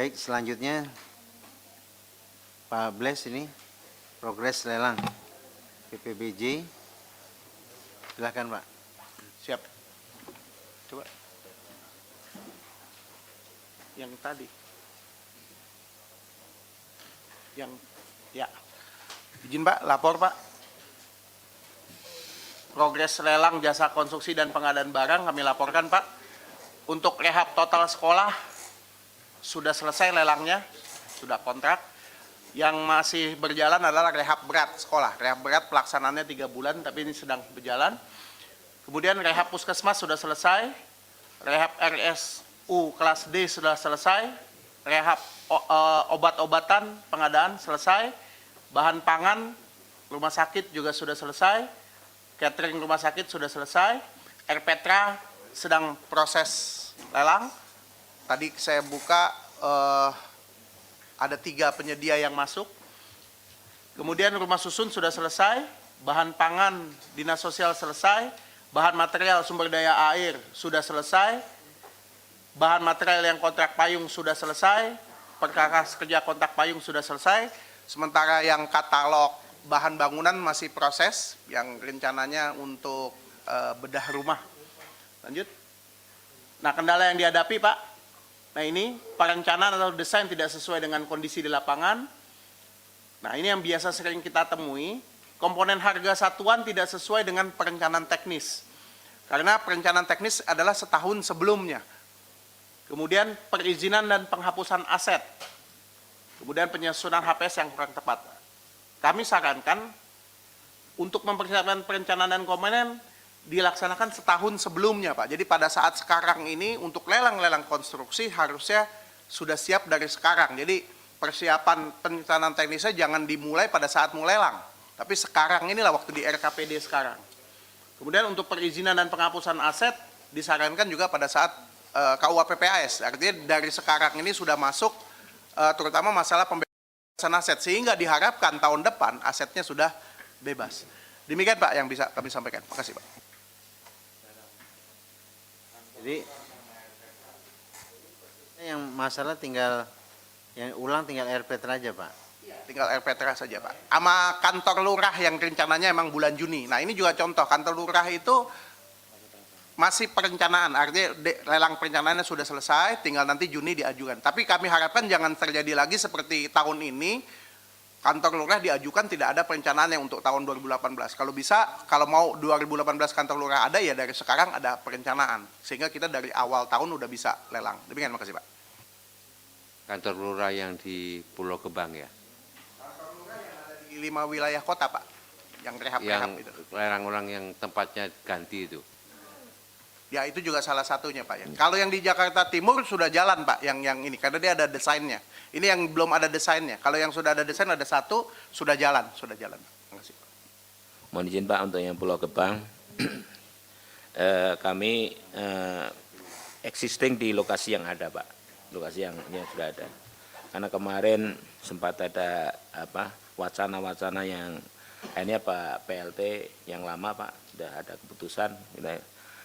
Baik, selanjutnya Pak Bles ini progres lelang PPBJ. Silakan Pak. Siap. Coba. Yang tadi. Ya. Izin Pak, lapor Pak. Progres lelang jasa konstruksi dan pengadaan barang kami laporkan Pak. Untuk rehab total sekolah sudah selesai lelangnya, sudah kontrak. Yang masih berjalan adalah rehab berat sekolah. Rehab berat pelaksanaannya 3 bulan, tapi ini sedang berjalan. Kemudian rehab puskesmas sudah selesai. Rehab RSU kelas D sudah selesai. Rehab obat-obatan pengadaan selesai. Bahan pangan rumah sakit juga sudah selesai. Catering rumah sakit sudah selesai. RPTRA sedang proses lelang. Tadi saya buka ada 3 penyedia yang masuk. Kemudian rumah susun sudah selesai. Bahan pangan dinas sosial selesai. Bahan material sumber daya air sudah selesai. Bahan material yang kontrak payung sudah selesai. Perkakas kerja kontrak payung sudah selesai. Sementara yang katalog bahan bangunan masih proses, yang rencananya untuk bedah rumah. Lanjut. Nah, kendala yang dihadapi Pak, nah ini perencanaan atau desain tidak sesuai dengan kondisi di lapangan. Nah, ini yang biasa sering kita temui. Komponen harga satuan tidak sesuai dengan perencanaan teknis. Karena perencanaan teknis adalah setahun sebelumnya. Kemudian perizinan dan penghapusan aset. Kemudian penyusunan HPS yang kurang tepat. Kami sarankan untuk mempersiapkan perencanaan dan komponen dilaksanakan setahun sebelumnya Pak. Jadi pada saat sekarang ini untuk lelang-lelang konstruksi harusnya sudah siap dari sekarang. Jadi persiapan perencanaan teknisnya jangan dimulai pada saat mau lelang. Tapi sekarang inilah waktu di RKPD sekarang. Kemudian untuk perizinan dan penghapusan aset disarankan juga pada saat KUA PPAS. Artinya dari sekarang ini sudah masuk terutama masalah pembebasan aset. Sehingga diharapkan tahun depan asetnya sudah bebas. Demikian Pak yang bisa kami sampaikan. Terima kasih Pak. Jadi yang masalah tinggal yang ulang tinggal RPTRA aja Pak. Tinggal RPTRA saja Pak. Sama kantor lurah yang rencananya emang bulan Juni. Nah ini juga contoh, kantor lurah itu masih perencanaan, artinya lelang perencanaannya sudah selesai, tinggal nanti Juni diajukan. Tapi kami harapkan jangan terjadi lagi seperti tahun ini, kantor lurah diajukan tidak ada perencanaan yang untuk tahun 2018. Kalau bisa, kalau mau 2018 kantor lurah ada, ya dari sekarang ada perencanaan. Sehingga kita dari awal tahun udah bisa lelang. Demikian, makasih Pak. Kantor lurah yang di Pulau Gebang ya? Kantor lurah yang ada di 5 wilayah kota Pak, yang rehab-rehab itu. Lelang ulang yang tempatnya ganti itu? Ya itu juga salah satunya Pak. Ya. Kalau yang di Jakarta Timur sudah jalan Pak, yang ini, karena dia ada desainnya. Ini yang belum ada desainnya. Kalau yang sudah ada desain ada 1, sudah jalan. Terima kasih Pak. Mohon izin Pak untuk yang Pulau Gebang, kami existing di lokasi yang ada Pak, lokasi yang sudah ada. Karena kemarin sempat ada wacana-wacana yang akhirnya Pak PLT yang lama Pak sudah ada keputusan.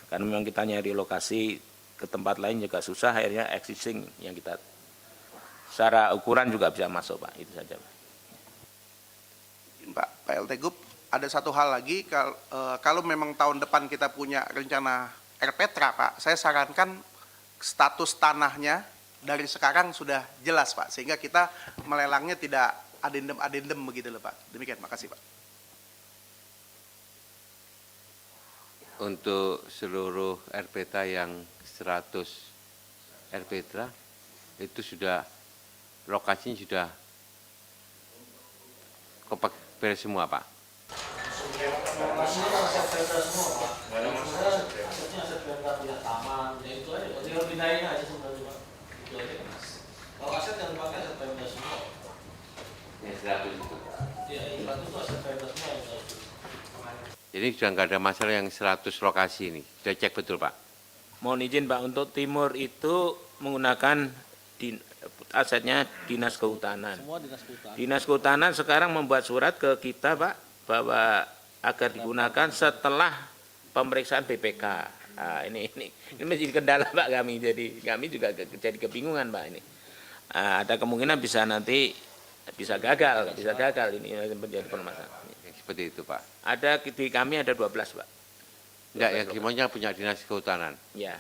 Karena memang kita nyari lokasi ke tempat lain juga susah, akhirnya existing yang kita secara ukuran juga bisa masuk Pak, itu saja Pak. Pak PLT Gub, ada satu hal lagi, kalau memang tahun depan kita punya rencana RPTRA Pak, saya sarankan status tanahnya dari sekarang sudah jelas Pak, sehingga kita melelangnya tidak adendem begitu loh Pak. Demikian, makasih Pak. Untuk seluruh RPTA yang 100 RPTA itu sudah lokasinya sudah beres semua Pak. Jadi sudah nggak ada masalah yang 100 lokasi ini, sudah cek betul Pak. Mohon izin Pak, untuk timur itu menggunakan asetnya Dinas Kehutanan. Dinas Kehutanan sekarang membuat surat ke kita Pak, bahwa agar digunakan setelah pemeriksaan BPK. Nah, ini menjadi kendala Pak kami, jadi kami juga jadi kebingungan Pak ini. ada kemungkinan bisa nanti bisa gagal ini menjadi permasalahan. Seperti itu Pak. Ada di kami ada 12 Pak. Enggak, yang semuanya punya dinas kehutanan. Ya.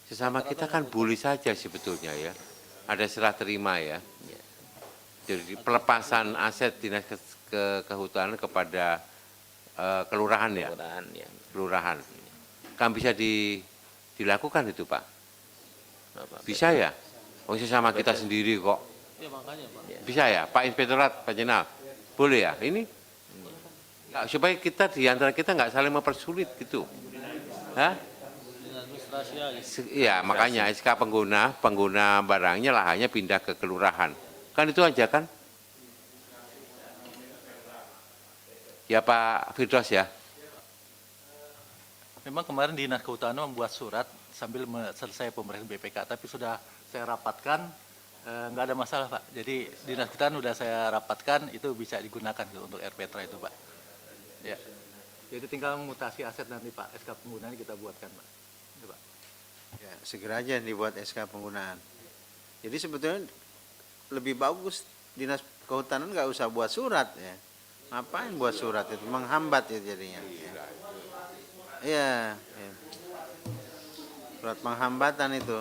Sesama kita kan boleh saja sebetulnya ya. Ada serah terima ya. Ya. Jadi pelepasan aset dinas kehutanan kepada kelurahan ya. Kelurahan, ya. Kelurahan. Kan bisa dilakukan itu Pak. Bapak. Bisa ya? Oh sesama kita sendiri kok. Ya makanya Pak. Bisa ya? Pak Inspektorat, Pak Jenal. Boleh ya? Ini? Nggak, supaya kita di antara kita nggak saling mempersulit gitu. Hah? Iya, makanya SK pengguna barangnya lahannya pindah ke kelurahan. Kan itu aja kan? Ya Pak Firdaus ya. Memang kemarin Dinas Kehutanan membuat surat sambil selesai pemeriksaan BPK, tapi sudah saya rapatkan, nggak ada masalah Pak. Jadi Dinas Kehutanan sudah saya rapatkan, itu bisa digunakan untuk RPTRA itu Pak. Ya. Jadi tinggal mutasi aset nanti Pak, SK penggunaan kita buatkan Pak. Ya, Pak. Ya, segera aja dibuat SK penggunaan. Jadi sebetulnya lebih bagus dinas kehutanan nggak usah buat surat ya. Ngapain buat surat itu, menghambat ya jadinya. Iya. Ya. Surat penghambatan itu.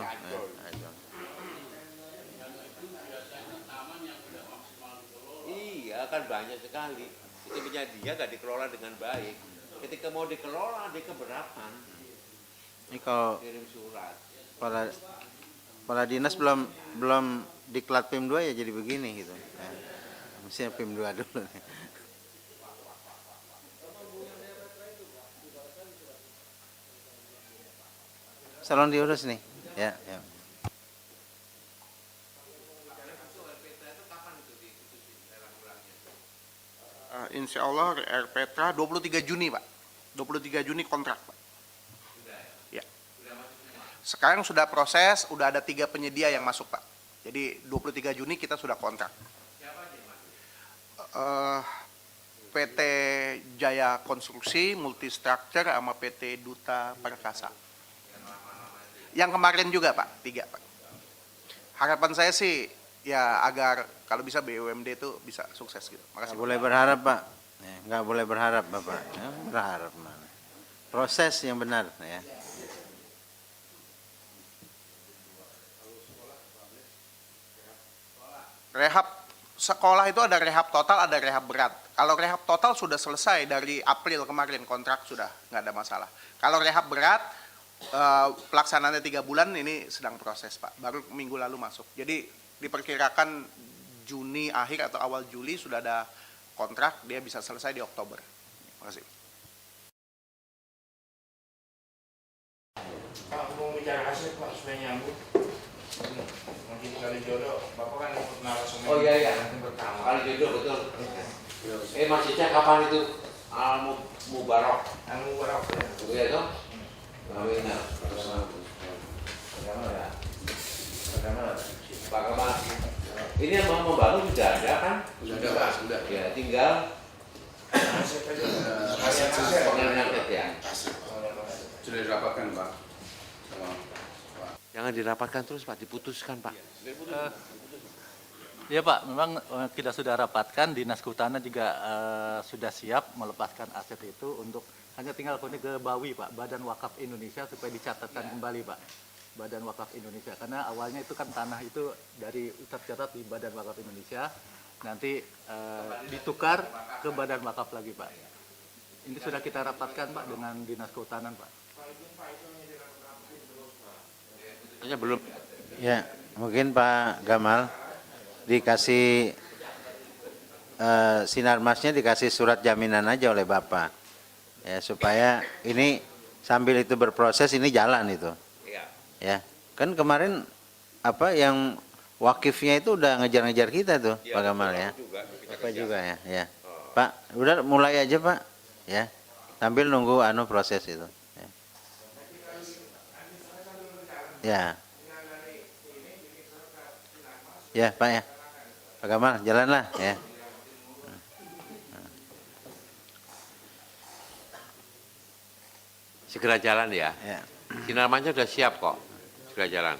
Iya kan banyak sekali. Itu punya dia nggak dikelola dengan baik. Ketika mau dikelola dia keberatan. Ini kalau Kirim surat. kepala dinas belum diklat PIM 2 ya jadi begini gitu. Ya. Mestinya PIM 2 dulu. Salon diurus nih. Ya, ya. Insya Allah RPTRA 23 Juni Pak. 23 Juni kontrak Pak. Ya. Sekarang sudah proses, udah ada 3 penyedia yang masuk Pak. Jadi 23 Juni kita sudah kontrak. PT Jaya Konstruksi, Multistructure, sama PT Duta Perkasa. Yang kemarin juga Pak, 3 Pak. Harapan saya sih ya agar kalau bisa BUMD itu bisa sukses gitu. Makasih. Nggak boleh berharap Pak. Ya, nggak boleh berharap Bapak. Ya, berharap mana. Proses yang benar ya. Rehab sekolah itu ada rehab total, ada rehab berat. Kalau rehab total sudah selesai dari April kemarin, kontrak sudah nggak ada masalah. Kalau rehab berat pelaksanaannya 3 bulan, ini sedang proses Pak. Baru minggu lalu masuk. Jadi diperkirakan Juni akhir atau awal Juli sudah ada kontrak, dia bisa selesai di Oktober. Terima kasih. Pak, mau bicara hasil Pak supaya nyambung. Makin kali jodoh, Bapak kan ikut narasumber. Oh iya iya. Yang pertama. Kali jodoh betul. Mas Cicak kapan itu Mubarok? Anu berapa ya? Iya toh? Bagaimana? Bagaimana? Pak Kamal. Ini yang mau membangun sudah ada kan? Sudah Pak, sudah. Ya tinggal Hasil aja. Hasil pengenalan ya. Sudah dirapatkan Pak. Jangan dirapatkan terus Pak, diputuskan Pak. Ya Pak, memang kita sudah rapatkan, Dinas Kehutanan juga sudah siap melepaskan aset itu untuk hanya tinggal konek ke Bawi Pak, Badan Wakaf Indonesia supaya dicatatkan kembali Pak. Badan Wakaf Indonesia, karena awalnya itu kan tanah itu dari tercatat di Badan Wakaf Indonesia, nanti ditukar ke Badan Wakaf lagi Pak. Ini sudah kita rapatkan Pak dengan Dinas Kehutanan Pak. Belum. Ya, mungkin Pak Gamal dikasih Sinarmasnya dikasih surat jaminan aja oleh Bapak. Ya, supaya ini sambil itu berproses ini jalan itu. Ya, kan kemarin apa yang wakifnya itu udah ngejar-ngejar kita tuh, Pak Gamal ya. Bapak juga ya, ya. Pak, udah mulai aja Pak, ya. Sambil nunggu proses itu. Ya. Ya, Pak ya. Pak Gamal, jalanlah ya. Segera jalan ya. Ya. Sinarmasnya sudah siap kok. Segera jalan.